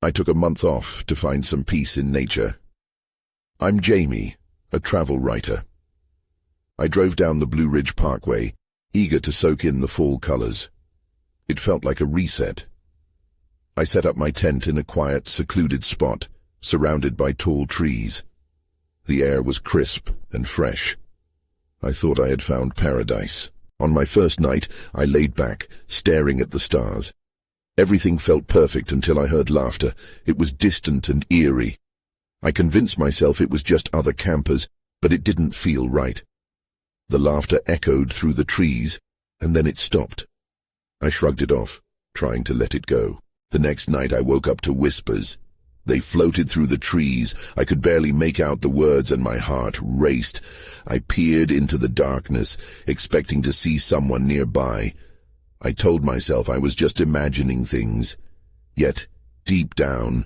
I took a month off to find some peace in nature. I'm Jamie, a travel writer. I drove down the Blue Ridge Parkway, eager to soak in the fall colors. It felt like a reset. I set up my tent in a quiet, secluded spot, surrounded by tall trees. The air was crisp and fresh. I thought I had found paradise. On my first night, I laid back, staring at the stars. Everything felt perfect until I heard laughter. It was distant and eerie. I convinced myself it was just other campers, but it didn't feel right. The laughter echoed through the trees, and then it stopped. I shrugged it off, trying to let it go. The next night I woke up to whispers. They floated through the trees. I could barely make out the words and my heart raced. I peered into the darkness, expecting to see someone nearby. I told myself I was just imagining things. Yet, deep down,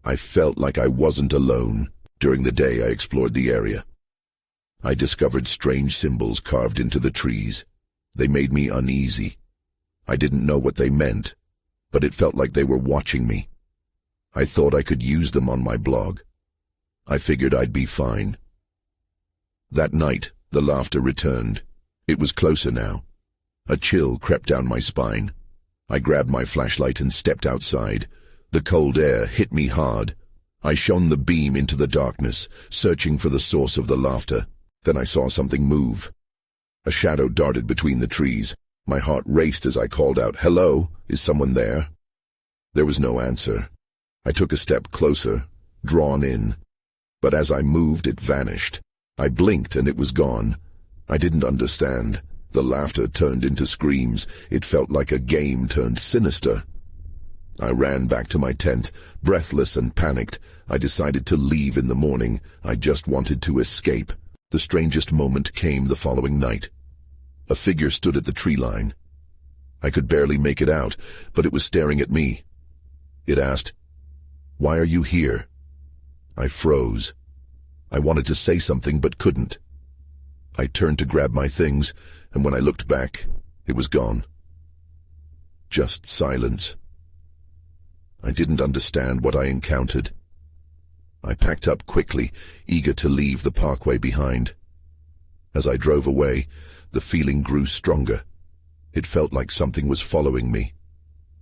I felt like I wasn't alone. During the day I explored the area. I discovered strange symbols carved into the trees. They made me uneasy. I didn't know what they meant, but it felt like they were watching me. I thought I could use them on my blog. I figured I'd be fine. That night, the laughter returned. It was closer now. A chill crept down my spine. I grabbed my flashlight and stepped outside. The cold air hit me hard. I shone the beam into the darkness, searching for the source of the laughter. Then I saw something move. A shadow darted between the trees. My heart raced as I called out, "Hello, is someone there?" There was no answer. I took a step closer, drawn in. But as I moved, it vanished. I blinked and it was gone. I didn't understand. The laughter turned into screams. It felt like a game turned sinister. I ran back to my tent, breathless and panicked. I decided to leave in the morning. I just wanted to escape. The strangest moment came the following night. A figure stood at the tree line. I could barely make it out, but it was staring at me. It asked, "Why are you here?" I froze. I wanted to say something, but couldn't. I turned to grab my things, and when I looked back, it was gone. Just silence. I didn't understand what I encountered. I packed up quickly, eager to leave the parkway behind. As I drove away, the feeling grew stronger. It felt like something was following me.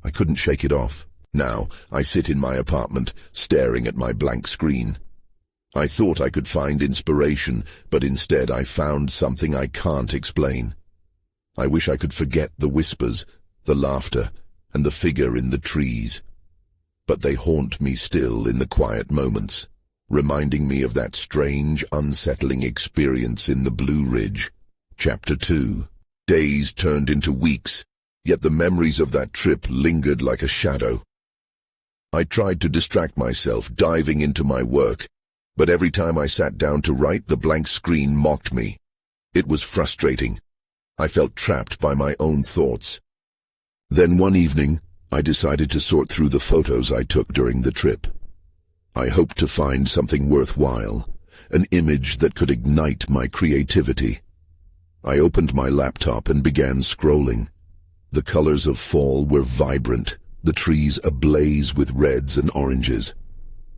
I couldn't shake it off. Now, I sit in my apartment, staring at my blank screen. I thought I could find inspiration, but instead I found something I can't explain. I wish I could forget the whispers, the laughter, and the figure in the trees. But they haunt me still in the quiet moments, reminding me of that strange, unsettling experience in the Blue Ridge. Chapter 2. Days turned into weeks, yet the memories of that trip lingered like a shadow. I tried to distract myself, diving into my work, but every time I sat down to write, the blank screen mocked me. It was frustrating. I felt trapped by my own thoughts. Then one evening, I decided to sort through the photos I took during the trip. I hoped to find something worthwhile, an image that could ignite my creativity. I opened my laptop and began scrolling. The colors of fall were vibrant, the trees ablaze with reds and oranges.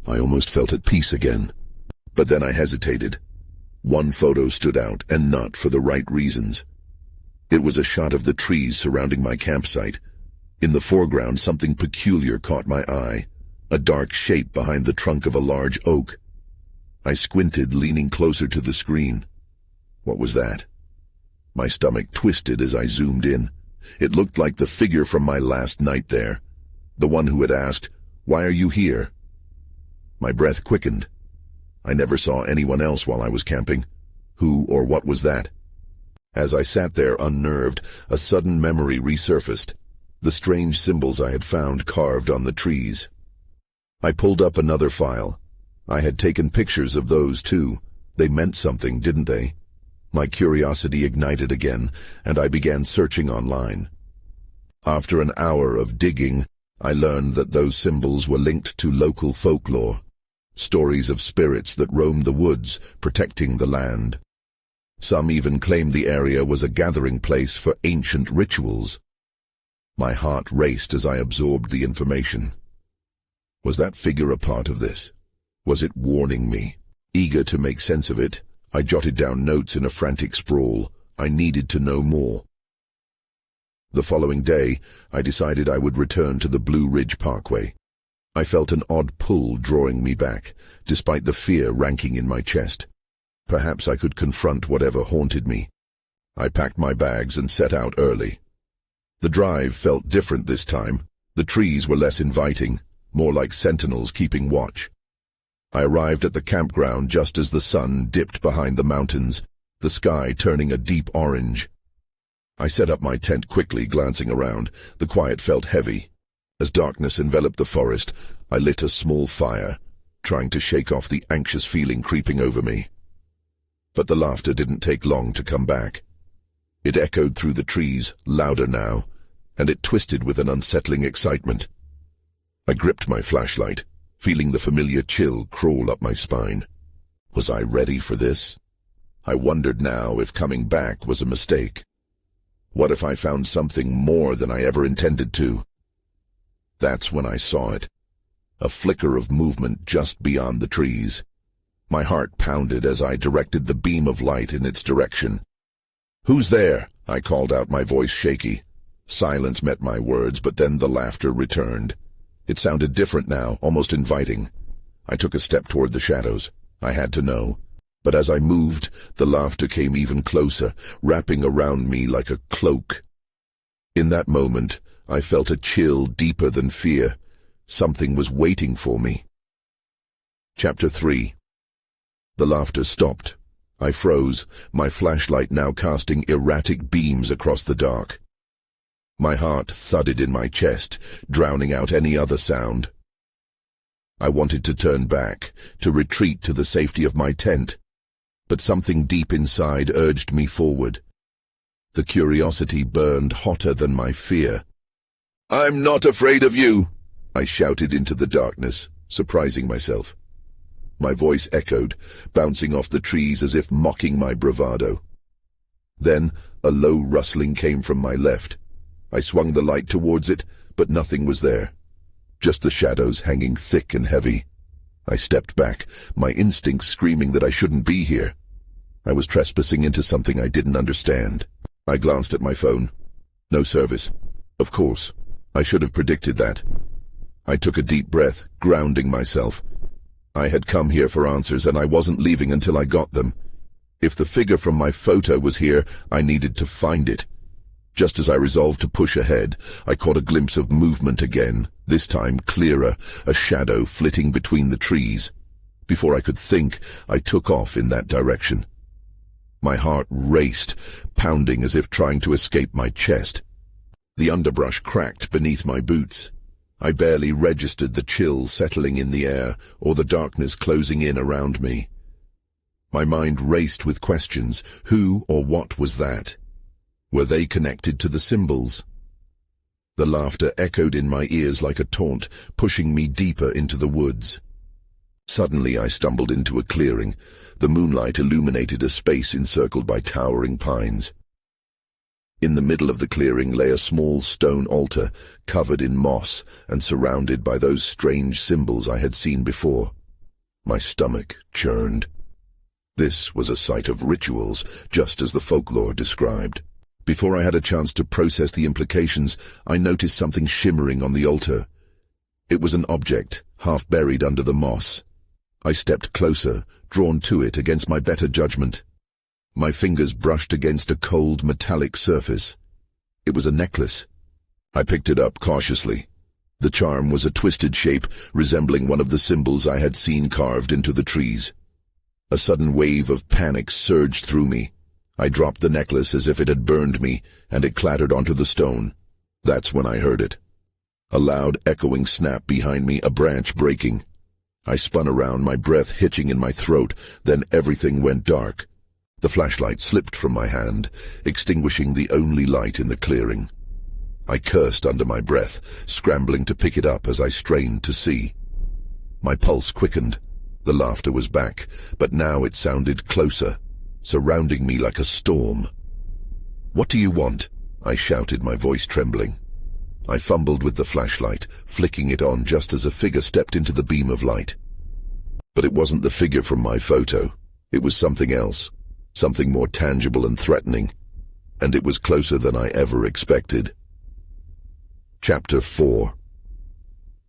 I almost felt at peace again. But then I hesitated. One photo stood out, and not for the right reasons. It was a shot of the trees surrounding my campsite. In the foreground, something peculiar caught my eye, a dark shape behind the trunk of a large oak. I squinted, leaning closer to the screen. What was that? My stomach twisted as I zoomed in. It looked like the figure from my last night there, the one who had asked, "Why are you here?" My breath quickened. I never saw anyone else while I was camping. Who or what was that? As I sat there unnerved, a sudden memory resurfaced. The strange symbols I had found carved on the trees. I pulled up another file. I had taken pictures of those too. They meant something, didn't they? My curiosity ignited again, and I began searching online. After an hour of digging, I learned that those symbols were linked to local folklore, stories of spirits that roamed the woods, protecting the land. Some even claimed the area was a gathering place for ancient rituals. My heart raced as I absorbed the information. Was that figure a part of this? Was it warning me? Eager to make sense of it, I jotted down notes in a frantic sprawl. I needed to know more. The following day, I decided I would return to the Blue Ridge Parkway. I felt an odd pull drawing me back, despite the fear ranking in my chest. Perhaps I could confront whatever haunted me. I packed my bags and set out early. The drive felt different this time. The trees were less inviting, more like sentinels keeping watch. I arrived at the campground just as the sun dipped behind the mountains, the sky turning a deep orange. I set up my tent quickly, glancing around. The quiet felt heavy. As darkness enveloped the forest, I lit a small fire, trying to shake off the anxious feeling creeping over me. But the laughter didn't take long to come back. It echoed through the trees, louder now, and it twisted with an unsettling excitement. I gripped my flashlight, feeling the familiar chill crawl up my spine. Was I ready for this? I wondered now if coming back was a mistake. What if I found something more than I ever intended to? That's when I saw it. A flicker of movement just beyond the trees. My heart pounded as I directed the beam of light in its direction. "Who's there?" I called out, my voice shaky. Silence met my words, but then the laughter returned. It sounded different now, almost inviting. I took a step toward the shadows. I had to know. But as I moved, the laughter came even closer, wrapping around me like a cloak. In that moment, I felt a chill deeper than fear. Something was waiting for me. Chapter 3. The laughter stopped. I froze, my flashlight now casting erratic beams across the dark. My heart thudded in my chest, drowning out any other sound. I wanted to turn back, to retreat to the safety of my tent. But something deep inside urged me forward. The curiosity burned hotter than my fear. "I'm not afraid of you!" I shouted into the darkness, surprising myself. My voice echoed, bouncing off the trees as if mocking my bravado. Then a low rustling came from my left. I swung the light towards it, but nothing was there. Just the shadows hanging thick and heavy. I stepped back, my instincts screaming that I shouldn't be here. I was trespassing into something I didn't understand. I glanced at my phone. No service. Of course. I should have predicted that. I took a deep breath, grounding myself. I had come here for answers, and I wasn't leaving until I got them. If the figure from my photo was here, I needed to find it. Just as I resolved to push ahead, I caught a glimpse of movement again, this time clearer, a shadow flitting between the trees. Before I could think, I took off in that direction. My heart raced, pounding as if trying to escape my chest. The underbrush cracked beneath my boots. I barely registered the chill settling in the air or the darkness closing in around me. My mind raced with questions. Who or what was that? Were they connected to the symbols? The laughter echoed in my ears like a taunt, pushing me deeper into the woods. Suddenly I stumbled into a clearing. The moonlight illuminated a space encircled by towering pines. In the middle of the clearing lay a small stone altar, covered in moss and surrounded by those strange symbols I had seen before. My stomach churned. This was a site of rituals, just as the folklore described. Before I had a chance to process the implications, I noticed something shimmering on the altar. It was an object, half buried under the moss. I stepped closer, drawn to it against my better judgment. My fingers brushed against a cold, metallic surface. It was a necklace. I picked it up cautiously. The charm was a twisted shape, resembling one of the symbols I had seen carved into the trees. A sudden wave of panic surged through me. I dropped the necklace as if it had burned me, and it clattered onto the stone. That's when I heard it. A loud, echoing snap behind me, a branch breaking. I spun around, my breath hitching in my throat, then everything went dark. The flashlight slipped from my hand, extinguishing the only light in the clearing. I cursed under my breath, scrambling to pick it up as I strained to see. My pulse quickened. The laughter was back, but now it sounded closer, surrounding me like a storm. "What do you want?" I shouted, my voice trembling. I fumbled with the flashlight, flicking it on just as a figure stepped into the beam of light. But it wasn't the figure from my photo. It was something else, something more tangible and threatening, and it was closer than I ever expected. Chapter 4.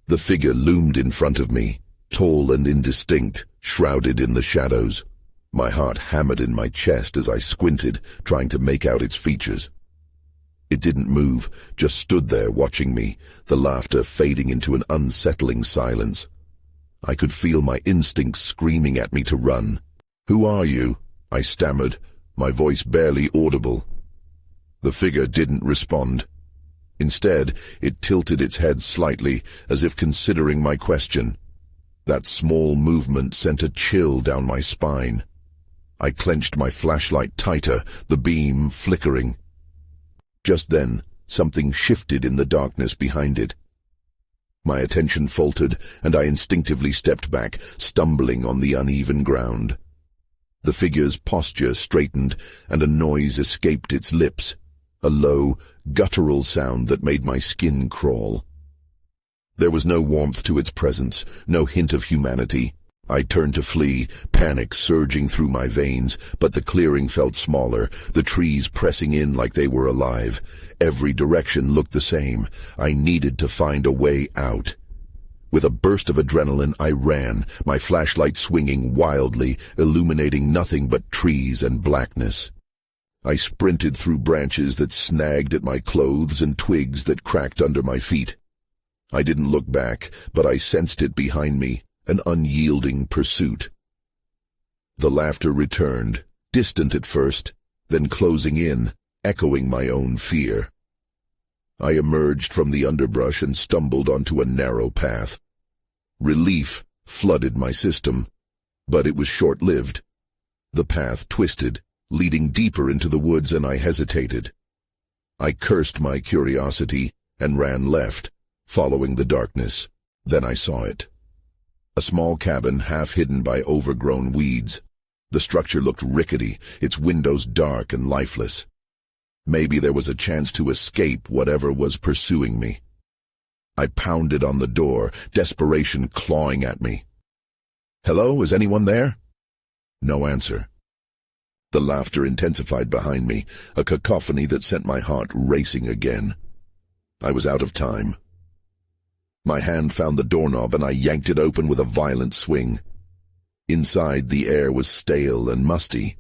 The figure loomed in front of me, tall and indistinct, shrouded in the shadows. My heart hammered in my chest as I squinted, trying to make out its features. It didn't move, just stood there watching me, the laughter fading into an unsettling silence. I could feel my instincts screaming at me to run. "Who are you?" I stammered, my voice barely audible. The figure didn't respond. Instead, it tilted its head slightly, as if considering my question. That small movement sent a chill down my spine. I clenched my flashlight tighter, the beam flickering. Just then, something shifted in the darkness behind it. My attention faltered, and I instinctively stepped back, stumbling on the uneven ground. The figure's posture straightened, and a noise escaped its lips, a low, guttural sound that made my skin crawl. There was no warmth to its presence, no hint of humanity. I turned to flee, panic surging through my veins, but the clearing felt smaller, the trees pressing in like they were alive. Every direction looked the same. I needed to find a way out. With a burst of adrenaline, I ran, my flashlight swinging wildly, illuminating nothing but trees and blackness. I sprinted through branches that snagged at my clothes and twigs that cracked under my feet. I didn't look back, but I sensed it behind me, an unyielding pursuit. The laughter returned, distant at first, then closing in, echoing my own fear. I emerged from the underbrush and stumbled onto a narrow path. Relief flooded my system, but it was short-lived. The path twisted, leading deeper into the woods, and I hesitated. I cursed my curiosity and ran left, following the darkness. Then I saw it. A small cabin half hidden by overgrown weeds. The structure looked rickety, its windows dark and lifeless. Maybe there was a chance to escape whatever was pursuing me. I pounded on the door, desperation clawing at me. "Hello, is anyone there?" No answer. The laughter intensified behind me, a cacophony that sent my heart racing again. I was out of time. My hand found the doorknob and I yanked it open with a violent swing. Inside, the air was stale and musty.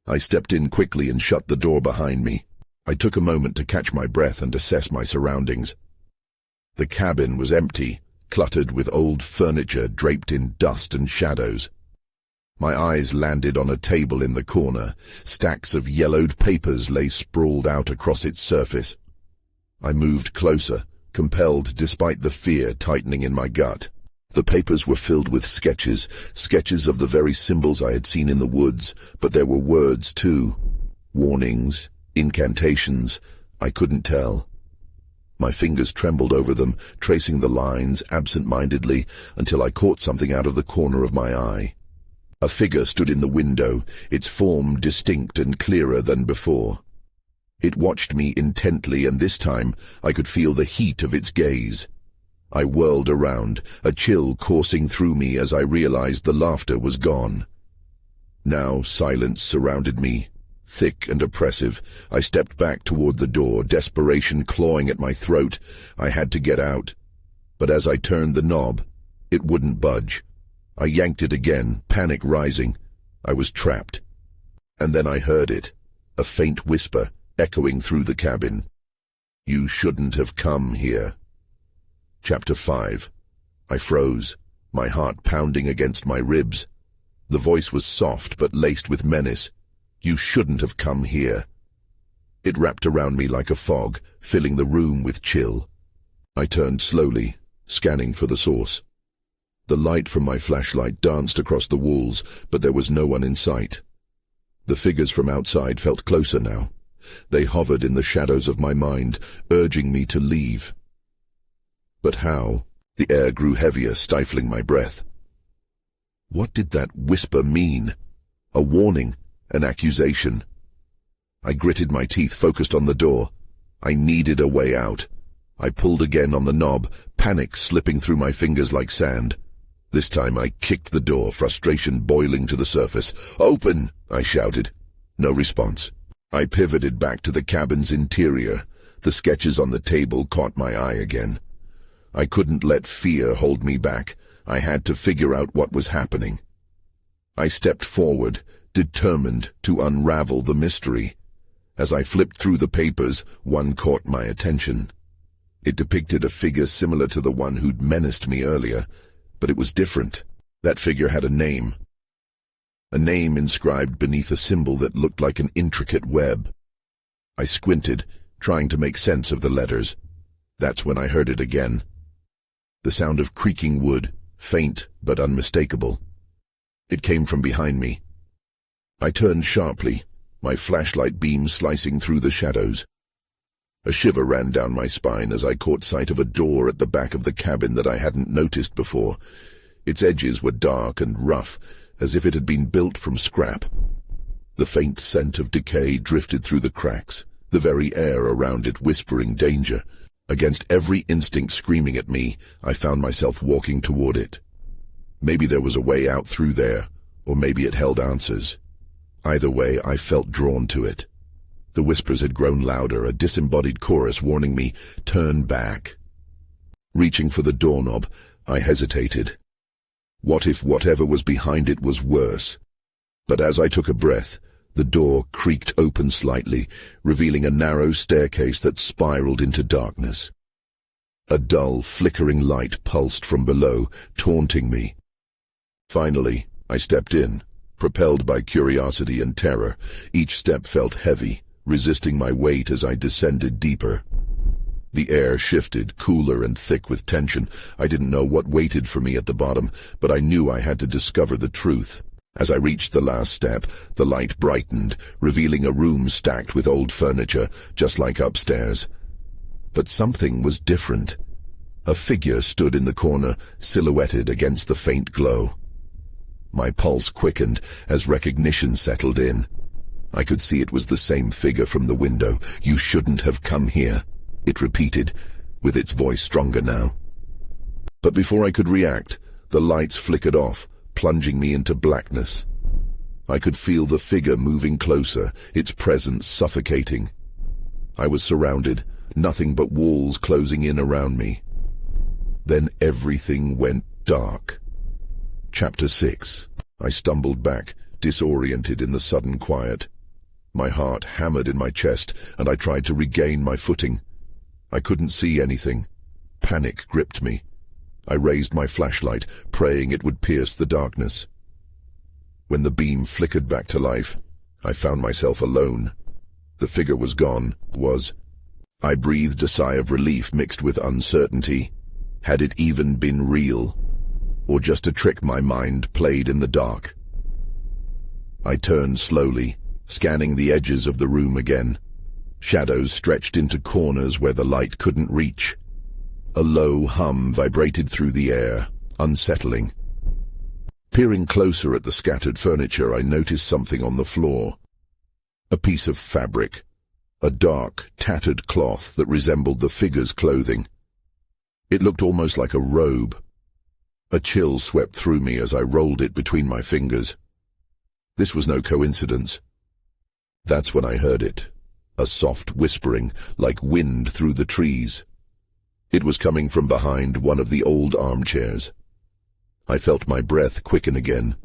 I stepped in quickly and shut the door behind me. I took a moment to catch my breath and assess my surroundings. The cabin was empty, cluttered with old furniture draped in dust and shadows. My eyes landed on a table in the corner. Stacks of yellowed papers lay sprawled out across its surface. I moved closer, compelled despite the fear tightening in my gut. The papers were filled with sketches of the very symbols I had seen in the woods, but there were words too. Warnings, incantations, I couldn't tell. My fingers trembled over them, tracing the lines absent-mindedly until I caught something out of the corner of my eye. A figure stood in the window, its form distinct and clearer than before. It watched me intently, and this time I could feel the heat of its gaze. I whirled around, a chill coursing through me as I realized the laughter was gone. Now silence surrounded me, thick and oppressive. I stepped back toward the door, desperation clawing at my throat. I had to get out. But as I turned the knob, it wouldn't budge. I yanked it again, panic rising. I was trapped. And then I heard it, a faint whisper, echoing through the cabin. "You shouldn't have come here." Chapter 5. I froze, my heart pounding against my ribs. The voice was soft but laced with menace. "You shouldn't have come here." It wrapped around me like a fog, filling the room with chill. I turned slowly, scanning for the source. The light from my flashlight danced across the walls, but there was no one in sight. The figures from outside felt closer now. They hovered in the shadows of my mind, urging me to leave. But how? The air grew heavier, stifling my breath. What did that whisper mean? A warning? An accusation? I gritted my teeth, focused on the door. I needed a way out. I pulled again on the knob, panic slipping through my fingers like sand. This time I kicked the door, frustration boiling to the surface. "Open!" I shouted. No response. I pivoted back to the cabin's interior. The sketches on the table caught my eye again. I couldn't let fear hold me back. I had to figure out what was happening. I stepped forward, determined to unravel the mystery. As I flipped through the papers, one caught my attention. It depicted a figure similar to the one who'd menaced me earlier, but it was different. That figure had a name. A name inscribed beneath a symbol that looked like an intricate web. I squinted, trying to make sense of the letters. That's when I heard it again. The sound of creaking wood, faint but unmistakable. It came from behind me. I turned sharply, my flashlight beam slicing through the shadows. A shiver ran down my spine as I caught sight of a door at the back of the cabin that I hadn't noticed before. Its edges were dark and rough, as if it had been built from scrap. The faint scent of decay drifted through the cracks, the very air around it whispering danger. Against every instinct screaming at me, I found myself walking toward it. Maybe there was a way out through there, or maybe it held answers. Either way, I felt drawn to it. The whispers had grown louder, a disembodied chorus warning me, "Turn back." Reaching for the doorknob, I hesitated. What if whatever was behind it was worse? But as I took a breath, the door creaked open slightly, revealing a narrow staircase that spiraled into darkness. A dull, flickering light pulsed from below, taunting me. Finally, I stepped in, propelled by curiosity and terror. Each step felt heavy, resisting my weight as I descended deeper. The air shifted, cooler and thick with tension. I didn't know what waited for me at the bottom, but I knew I had to discover the truth. As I reached the last step, the light brightened, revealing a room stacked with old furniture, just like upstairs. But something was different. A figure stood in the corner, silhouetted against the faint glow. My pulse quickened as recognition settled in. I could see it was the same figure from the window. "You shouldn't have come here," it repeated, with its voice stronger now. But before I could react, the lights flickered off, plunging me into blackness. I could feel the figure moving closer, its presence suffocating. I was surrounded, nothing but walls closing in around me. Then everything went dark. Chapter 6. I stumbled back, disoriented in the sudden quiet. My heart hammered in my chest, and I tried to regain my footing. I couldn't see anything. Panic gripped me. I raised my flashlight, praying it would pierce the darkness. When the beam flickered back to life, I found myself alone. The figure was gone, I breathed a sigh of relief mixed with uncertainty. Had it even been real? Or just a trick my mind played in the dark? I turned slowly, scanning the edges of the room again. Shadows stretched into corners where the light couldn't reach. A low hum vibrated through the air, unsettling. Peering closer at the scattered furniture, I noticed something on the floor. A piece of fabric, a dark, tattered cloth that resembled the figure's clothing. It looked almost like a robe. A chill swept through me as I rolled it between my fingers. This was no coincidence. That's when I heard it, a soft whispering, like wind through the trees. It was coming from behind one of the old armchairs. I felt my breath quicken again.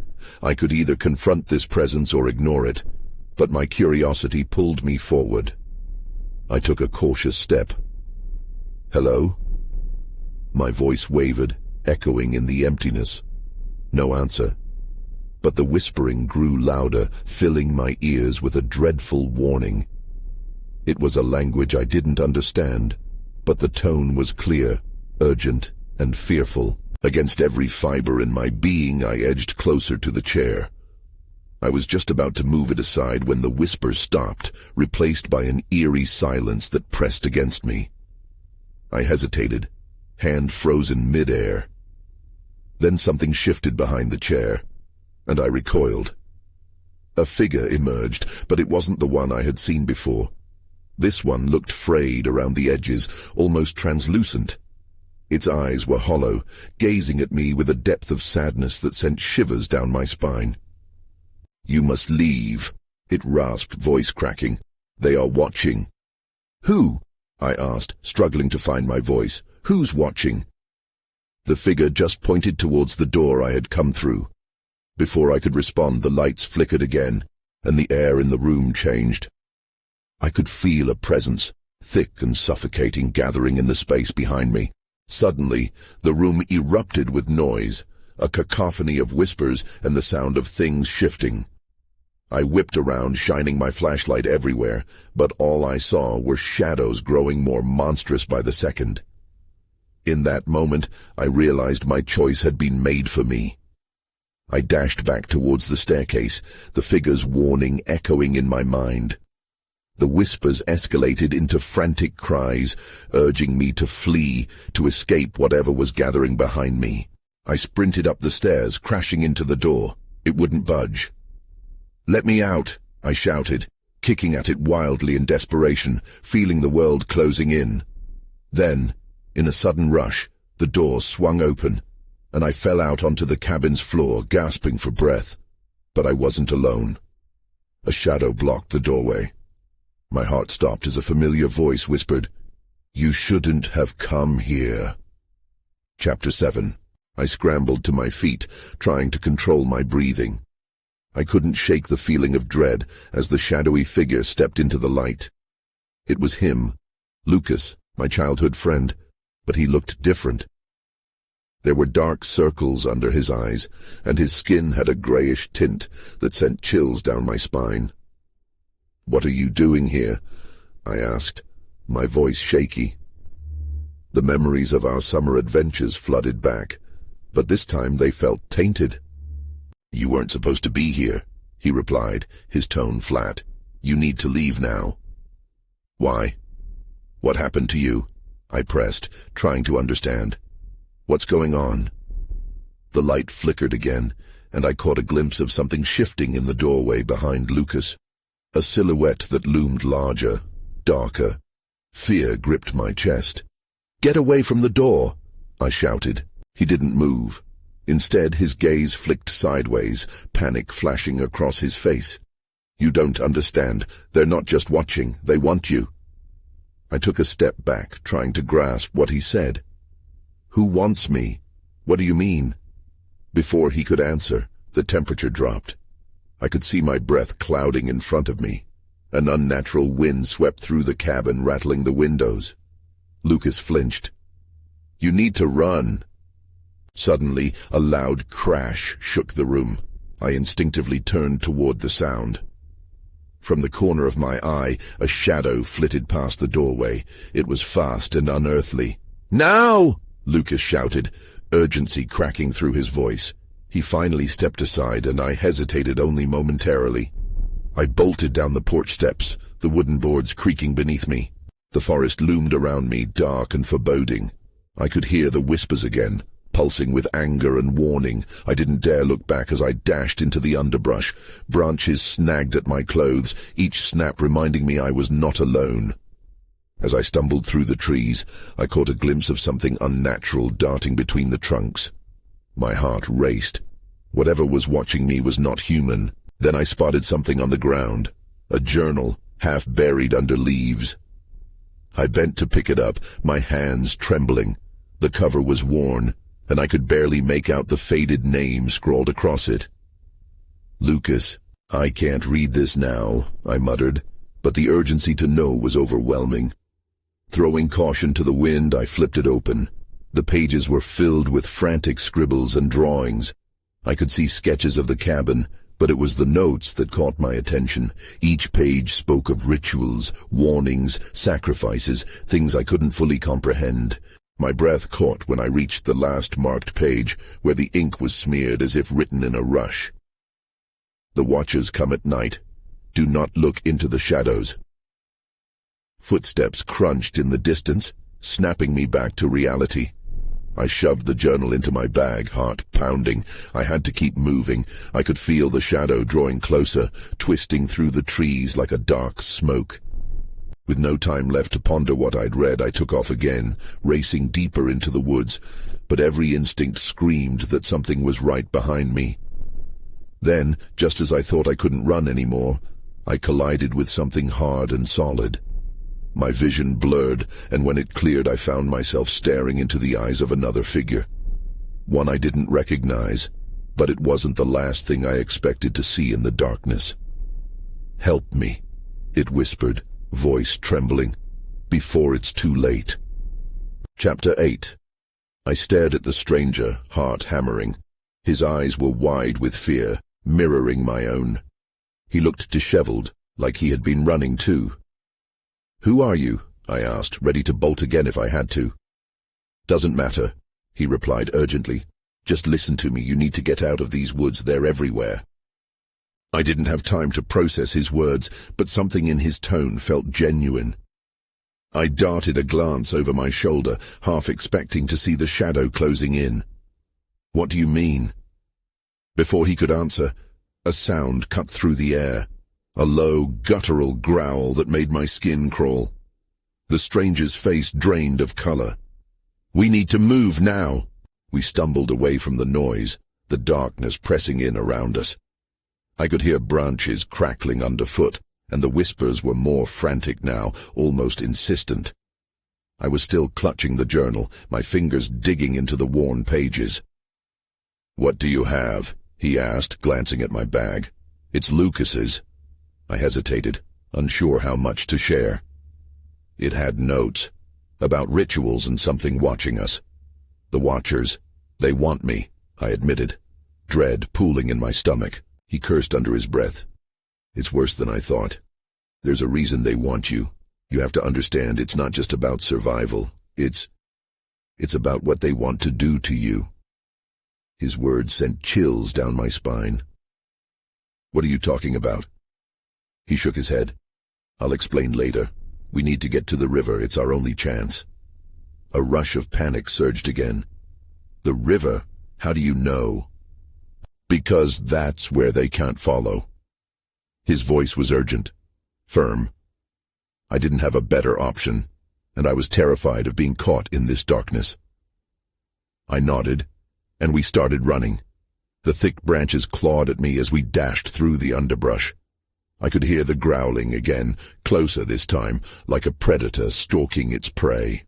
I could either confront this presence or ignore it, but my curiosity pulled me forward. I took a cautious step. "Hello?" My voice wavered, echoing in the emptiness. No answer. But the whispering grew louder, filling my ears with a dreadful warning. It was a language I didn't understand, but the tone was clear, urgent, and fearful. Against every fiber in my being, I edged closer to the chair. I was just about to move it aside when the whisper stopped, replaced by an eerie silence that pressed against me. I hesitated, hand frozen mid-air. Then something shifted behind the chair, and I recoiled. A figure emerged, but it wasn't the one I had seen before. This one looked frayed around the edges, almost translucent. Its eyes were hollow, gazing at me with a depth of sadness that sent shivers down my spine. "You must leave," it rasped, voice cracking. "They are watching." "Who?" I asked, struggling to find my voice. "Who's watching?" The figure just pointed towards the door I had come through. Before I could respond, the lights flickered again, and the air in the room changed. I could feel a presence, thick and suffocating, gathering in the space behind me. Suddenly, the room erupted with noise, a cacophony of whispers and the sound of things shifting. I whipped around, shining my flashlight everywhere, but all I saw were shadows growing more monstrous by the second. In that moment, I realized my choice had been made for me. I dashed back towards the staircase, the figure's warning echoing in my mind. The whispers escalated into frantic cries, urging me to flee, to escape whatever was gathering behind me. I sprinted up the stairs, crashing into the door. It wouldn't budge. "Let me out," I shouted, kicking at it wildly in desperation, feeling the world closing in. Then, in a sudden rush, the door swung open, and I fell out onto the cabin's floor, gasping for breath. But I wasn't alone. A shadow blocked the doorway. My heart stopped as a familiar voice whispered, "You shouldn't have come here." Chapter 7. I scrambled to my feet, trying to control my breathing. I couldn't shake the feeling of dread as the shadowy figure stepped into the light. It was him, Lucas, my childhood friend, but he looked different. There were dark circles under his eyes, and his skin had a grayish tint that sent chills down my spine. "What are you doing here?" I asked, my voice shaky. The memories of our summer adventures flooded back, but this time they felt tainted. "You weren't supposed to be here," he replied, his tone flat. "You need to leave now." "Why? What happened to you?" I pressed, trying to understand. "What's going on?" The light flickered again, and I caught a glimpse of something shifting in the doorway behind Lucas. A silhouette that loomed larger, darker. Fear gripped my chest. "Get away from the door!" I shouted. He didn't move. Instead, his gaze flicked sideways, panic flashing across his face. "You don't understand. They're not just watching. They want you." I took a step back, trying to grasp what he said. "Who wants me? What do you mean?" Before he could answer, the temperature dropped. I could see my breath clouding in front of me. An unnatural wind swept through the cabin, rattling the windows. Lucas flinched. "You need to run." Suddenly, a loud crash shook the room. I instinctively turned toward the sound. From the corner of my eye, a shadow flitted past the doorway. It was fast and unearthly. "Now!" Lucas shouted, urgency cracking through his voice. He finally stepped aside, and I hesitated only momentarily. I bolted down the porch steps, the wooden boards creaking beneath me. The forest loomed around me, dark and foreboding. I could hear the whispers again, pulsing with anger and warning. I didn't dare look back as I dashed into the underbrush. Branches snagged at my clothes, each snap reminding me I was not alone. As I stumbled through the trees, I caught a glimpse of something unnatural darting between the trunks. My heart raced. Whatever was watching me was not human. Then I spotted something on the ground, a journal, half buried under leaves. I bent to pick it up, my hands trembling. The cover was worn, and I could barely make out the faded name scrawled across it. "Lucas, I can't read this now," I muttered, but the urgency to know was overwhelming. Throwing caution to the wind, I flipped it open. The pages were filled with frantic scribbles and drawings. I could see sketches of the cabin, but it was the notes that caught my attention. Each page spoke of rituals, warnings, sacrifices, things I couldn't fully comprehend. My breath caught when I reached the last marked page, where the ink was smeared as if written in a rush. "The watchers come at night. Do not look into the shadows." Footsteps crunched in the distance, snapping me back to reality. I shoved the journal into my bag, heart pounding. I had to keep moving. I could feel the shadow drawing closer, twisting through the trees like a dark smoke. With no time left to ponder what I'd read, I took off again, racing deeper into the woods, but every instinct screamed that something was right behind me. Then, just as I thought I couldn't run anymore, I collided with something hard and solid. My vision blurred, and when it cleared, I found myself staring into the eyes of another figure. One I didn't recognize, but it wasn't the last thing I expected to see in the darkness. "Help me," it whispered, voice trembling, "before it's too late." Chapter 8. I stared at the stranger, heart hammering. His eyes were wide with fear, mirroring my own. He looked disheveled, like he had been running too. "Who are you?" I asked, ready to bolt again if I had to. "Doesn't matter," he replied urgently. "Just listen to me, you need to get out of these woods, they're everywhere." I didn't have time to process his words, but something in his tone felt genuine. I darted a glance over my shoulder, half expecting to see the shadow closing in. "What do you mean?" Before he could answer, a sound cut through the air, a low, guttural growl that made my skin crawl. The stranger's face drained of color. "We need to move now." We stumbled away from the noise, the darkness pressing in around us. I could hear branches crackling underfoot, and the whispers were more frantic now, almost insistent. I was still clutching the journal, my fingers digging into the worn pages. "What do you have?" he asked, glancing at my bag. "It's Lucas's." I hesitated, unsure how much to share. It had notes, about rituals and something watching us. "The Watchers. They want me," I admitted, dread pooling in my stomach. He cursed under his breath. "It's worse than I thought. There's a reason they want you. You have to understand, it's not just about survival. It's about what they want to do to you." His words sent chills down my spine. "What are you talking about?" He shook his head. "I'll explain later. We need to get to the river, it's our only chance." A rush of panic surged again. "The river? How do you know?" "Because that's where they can't follow." His voice was urgent, firm. I didn't have a better option, and I was terrified of being caught in this darkness. I nodded, and we started running. The thick branches clawed at me as we dashed through the underbrush. I could hear the growling again, closer this time, like a predator stalking its prey.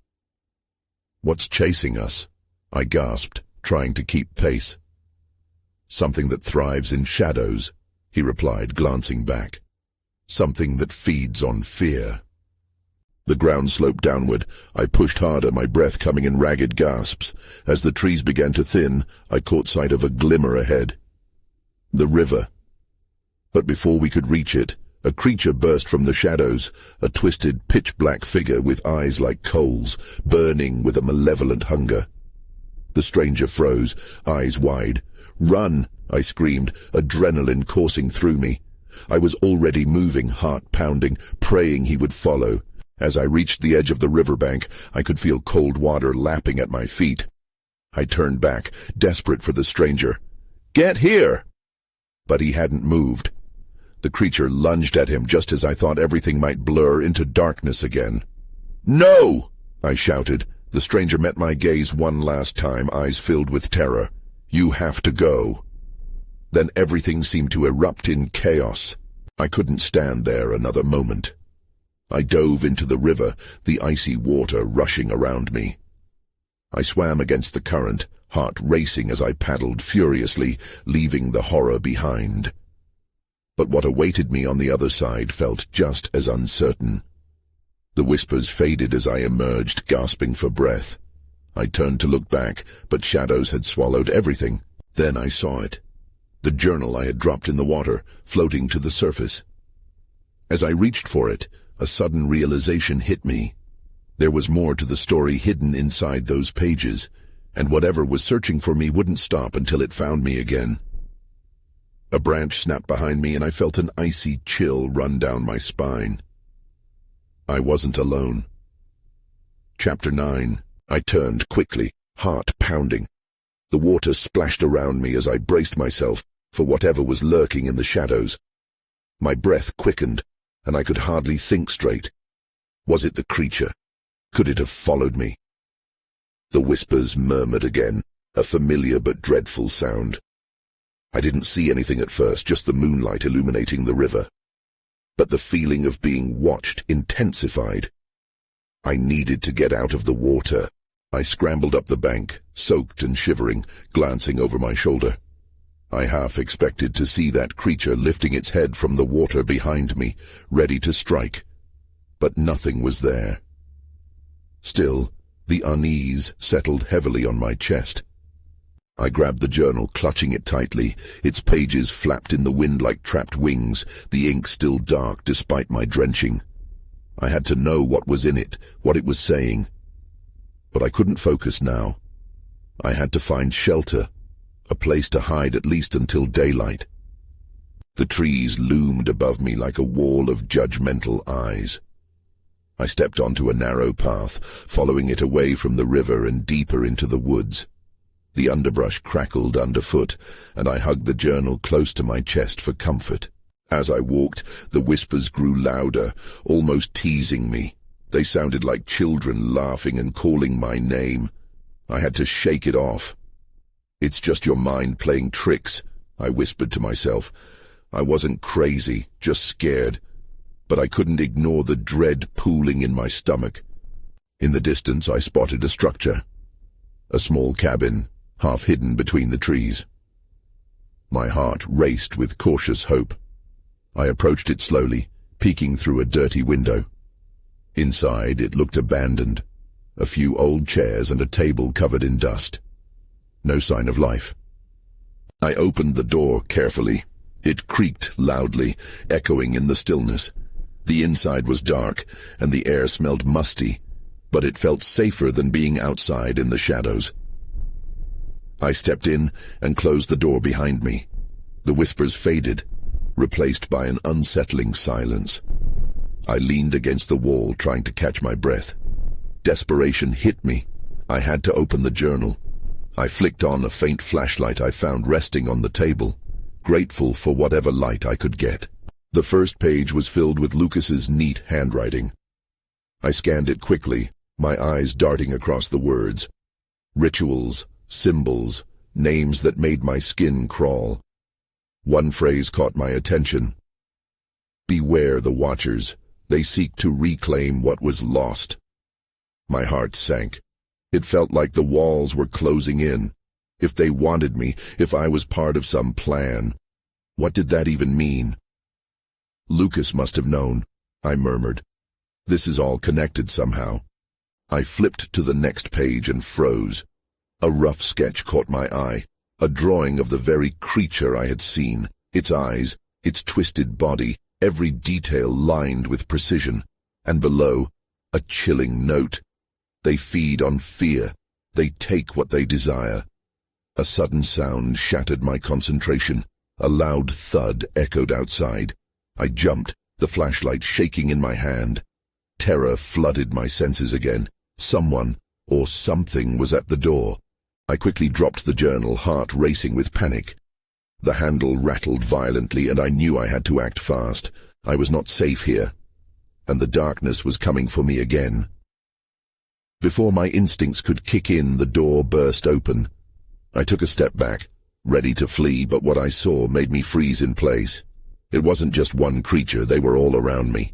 "What's chasing us?" I gasped, trying to keep pace. "Something that thrives in shadows," he replied, glancing back. "Something that feeds on fear." The ground sloped downward. I pushed harder, my breath coming in ragged gasps. As the trees began to thin, I caught sight of a glimmer ahead. The river. But before we could reach it, a creature burst from the shadows, a twisted, pitch-black figure with eyes like coals, burning with a malevolent hunger. The stranger froze, eyes wide. "Run!" I screamed, adrenaline coursing through me. I was already moving, heart pounding, praying he would follow. As I reached the edge of the riverbank, I could feel cold water lapping at my feet. I turned back, desperate for the stranger. "Get here!" But he hadn't moved. The creature lunged at him just as I thought everything might blur into darkness again. "No!" I shouted. The stranger met my gaze one last time, eyes filled with terror. "You have to go." Then everything seemed to erupt in chaos. I couldn't stand there another moment. I dove into the river, the icy water rushing around me. I swam against the current, heart racing as I paddled furiously, leaving the horror behind. But what awaited me on the other side felt just as uncertain. The whispers faded as I emerged, gasping for breath. I turned to look back, but shadows had swallowed everything. Then I saw it. The journal I had dropped in the water, floating to the surface. As I reached for it, a sudden realization hit me. There was more to the story hidden inside those pages, and whatever was searching for me wouldn't stop until it found me again. A branch snapped behind me, and I felt an icy chill run down my spine. I wasn't alone. Chapter 9. I turned quickly, heart pounding. The water splashed around me as I braced myself for whatever was lurking in the shadows. My breath quickened, and I could hardly think straight. Was it the creature? Could it have followed me? The whispers murmured again, a familiar but dreadful sound. I didn't see anything at first, just the moonlight illuminating the river. But the feeling of being watched intensified. I needed to get out of the water. I scrambled up the bank, soaked and shivering, glancing over my shoulder. I half expected to see that creature lifting its head from the water behind me, ready to strike. But nothing was there. Still, the unease settled heavily on my chest. I grabbed the journal, clutching it tightly. Its pages flapped in the wind like trapped wings, the ink still dark despite my drenching. I had to know what was in it, what it was saying. But I couldn't focus now. I had to find shelter, a place to hide at least until daylight. The trees loomed above me like a wall of judgmental eyes. I stepped onto a narrow path, following it away from the river and deeper into the woods. The underbrush crackled underfoot, and I hugged the journal close to my chest for comfort. As I walked, the whispers grew louder, almost teasing me. They sounded like children laughing and calling my name. I had to shake it off. "It's just your mind playing tricks," I whispered to myself. I wasn't crazy, just scared. But I couldn't ignore the dread pooling in my stomach. In the distance, I spotted a structure. A small cabin, half hidden between the trees. My heart raced with cautious hope. I approached it slowly, peeking through a dirty window. Inside, it looked abandoned. A few old chairs and a table covered in dust. No sign of life. I opened the door carefully. It creaked loudly, echoing in the stillness. The inside was dark, and the air smelled musty, but it felt safer than being outside in the shadows. I stepped in and closed the door behind me. The whispers faded, replaced by an unsettling silence. I leaned against the wall, trying to catch my breath. Desperation hit me. I had to open the journal. I flicked on a faint flashlight I found resting on the table, grateful for whatever light I could get. The first page was filled with Lucas's neat handwriting. I scanned it quickly, my eyes darting across the words. Rituals, symbols, names that made my skin crawl. One phrase caught my attention. "Beware the Watchers. They seek to reclaim what was lost." My heart sank. It felt like the walls were closing in. If they wanted me, if I was part of some plan. What did that even mean? "Lucas must have known," I murmured. "This is all connected somehow." I flipped to the next page and froze. A rough sketch caught my eye, a drawing of the very creature I had seen, its eyes, its twisted body, every detail lined with precision. And below, a chilling note. "They feed on fear. They take what they desire." A sudden sound shattered my concentration. A loud thud echoed outside. I jumped, the flashlight shaking in my hand. Terror flooded my senses again. Someone, or something, was at the door. I quickly dropped the journal, heart racing with panic. The handle rattled violently, and I knew I had to act fast. I was not safe here, and the darkness was coming for me again. Before my instincts could kick in, the door burst open. I took a step back, ready to flee, but what I saw made me freeze in place. It wasn't just one creature, they were all around me.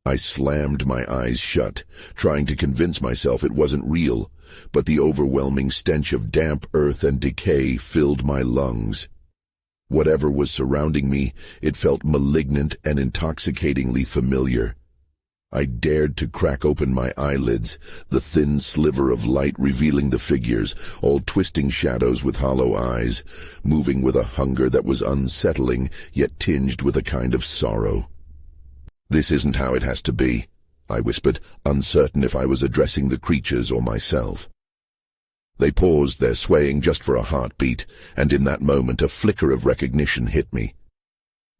I slammed my eyes shut, trying to convince myself it wasn't real, but the overwhelming stench of damp earth and decay filled my lungs. Whatever was surrounding me, it felt malignant and intoxicatingly familiar. I dared to crack open my eyelids, the thin sliver of light revealing the figures, all twisting shadows with hollow eyes, moving with a hunger that was unsettling, yet tinged with a kind of sorrow. "This isn't how it has to be," I whispered, uncertain if I was addressing the creatures or myself. They paused, their swaying just for a heartbeat, and in that moment a flicker of recognition hit me.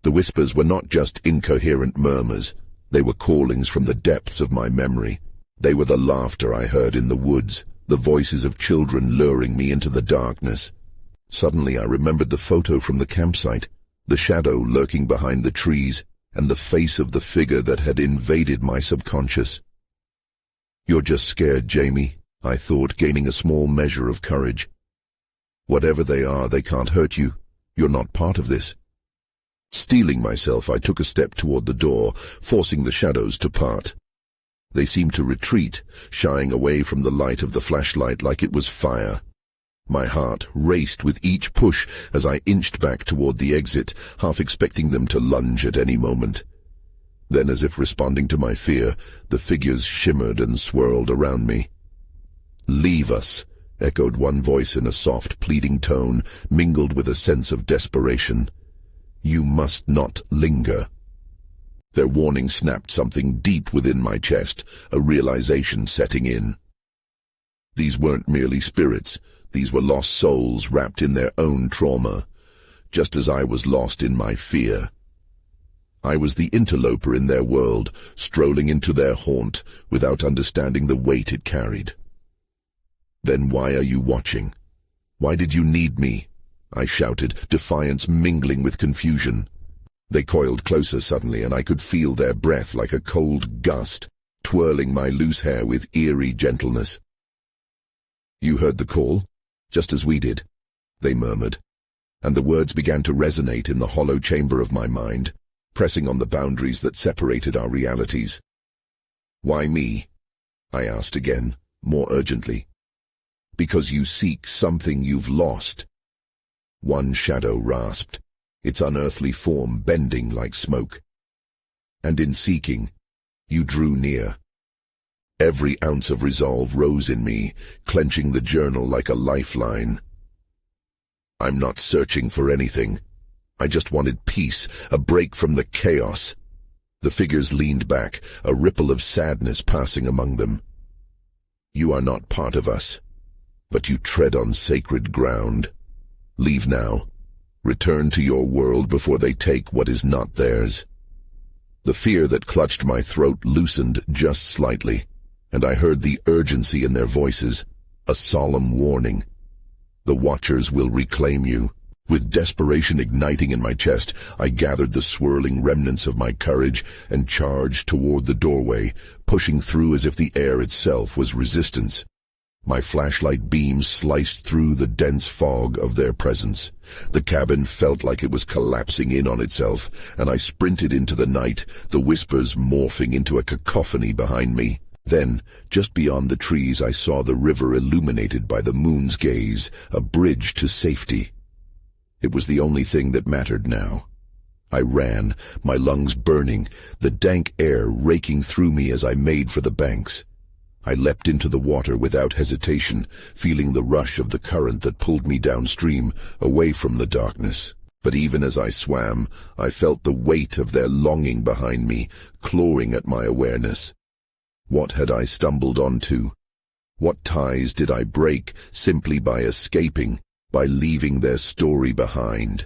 The whispers were not just incoherent murmurs. They were callings from the depths of my memory. They were the laughter I heard in the woods, the voices of children luring me into the darkness. Suddenly I remembered the photo from the campsite, the shadow lurking behind the trees, and the face of the figure that had invaded my subconscious. You're just scared, Jamie, I thought, gaining a small measure of courage. Whatever they are, they can't hurt you. You're not part of this. Steeling myself, I took a step toward the door, forcing the shadows to part. They seemed to retreat, shying away from the light of the flashlight like it was fire. My heart raced with each push as I inched back toward the exit, half expecting them to lunge at any moment. Then, as if responding to my fear, the figures shimmered and swirled around me. "Leave us," echoed one voice in a soft, pleading tone, mingled with a sense of desperation. "You must not linger." Their warning snapped something deep within my chest, a realization setting in. These weren't merely spirits. These were lost souls wrapped in their own trauma, just as I was lost in my fear. I was the interloper in their world, strolling into their haunt without understanding the weight it carried. "Then why are you watching? Why did you need me?" I shouted, defiance mingling with confusion. They coiled closer suddenly, and I could feel their breath like a cold gust, twirling my loose hair with eerie gentleness. "You heard the call, just as we did," they murmured, and the words began to resonate in the hollow chamber of my mind, pressing on the boundaries that separated our realities. "Why me?" I asked again, more urgently. "Because you seek something you've lost." One shadow rasped, its unearthly form bending like smoke. "And in seeking, you drew near." Every ounce of resolve rose in me, clenching the journal like a lifeline. "I'm not searching for anything. I just wanted peace, a break from the chaos." The figures leaned back, a ripple of sadness passing among them. "You are not part of us, but you tread on sacred ground. Leave now. Return to your world before they take what is not theirs." The fear that clutched my throat loosened just slightly, and I heard the urgency in their voices, a solemn warning. "The Watchers will reclaim you." With desperation igniting in my chest, I gathered the swirling remnants of my courage and charged toward the doorway, pushing through as if the air itself was resistance. My flashlight beams sliced through the dense fog of their presence. The cabin felt like it was collapsing in on itself, and I sprinted into the night, the whispers morphing into a cacophony behind me. Then, just beyond the trees, I saw the river illuminated by the moon's gaze, a bridge to safety. It was the only thing that mattered now. I ran, my lungs burning, the dank air raking through me as I made for the banks. I leapt into the water without hesitation, feeling the rush of the current that pulled me downstream, away from the darkness. But even as I swam, I felt the weight of their longing behind me, clawing at my awareness. What had I stumbled onto? What ties did I break simply by escaping, by leaving their story behind?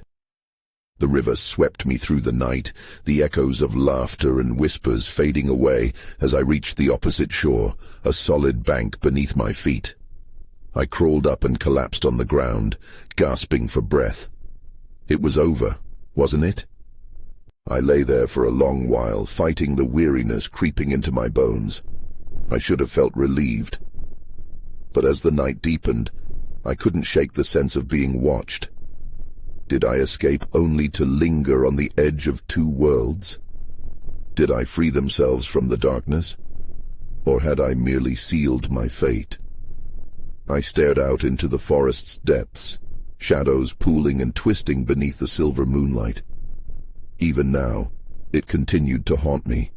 The river swept me through the night, the echoes of laughter and whispers fading away as I reached the opposite shore, a solid bank beneath my feet. I crawled up and collapsed on the ground, gasping for breath. It was over, wasn't it? I lay there for a long while, fighting the weariness creeping into my bones. I should have felt relieved. But as the night deepened, I couldn't shake the sense of being watched. Did I escape only to linger on the edge of two worlds? Did I free themselves from the darkness? Or had I merely sealed my fate? I stared out into the forest's depths, shadows pooling and twisting beneath the silver moonlight. Even now, it continued to haunt me,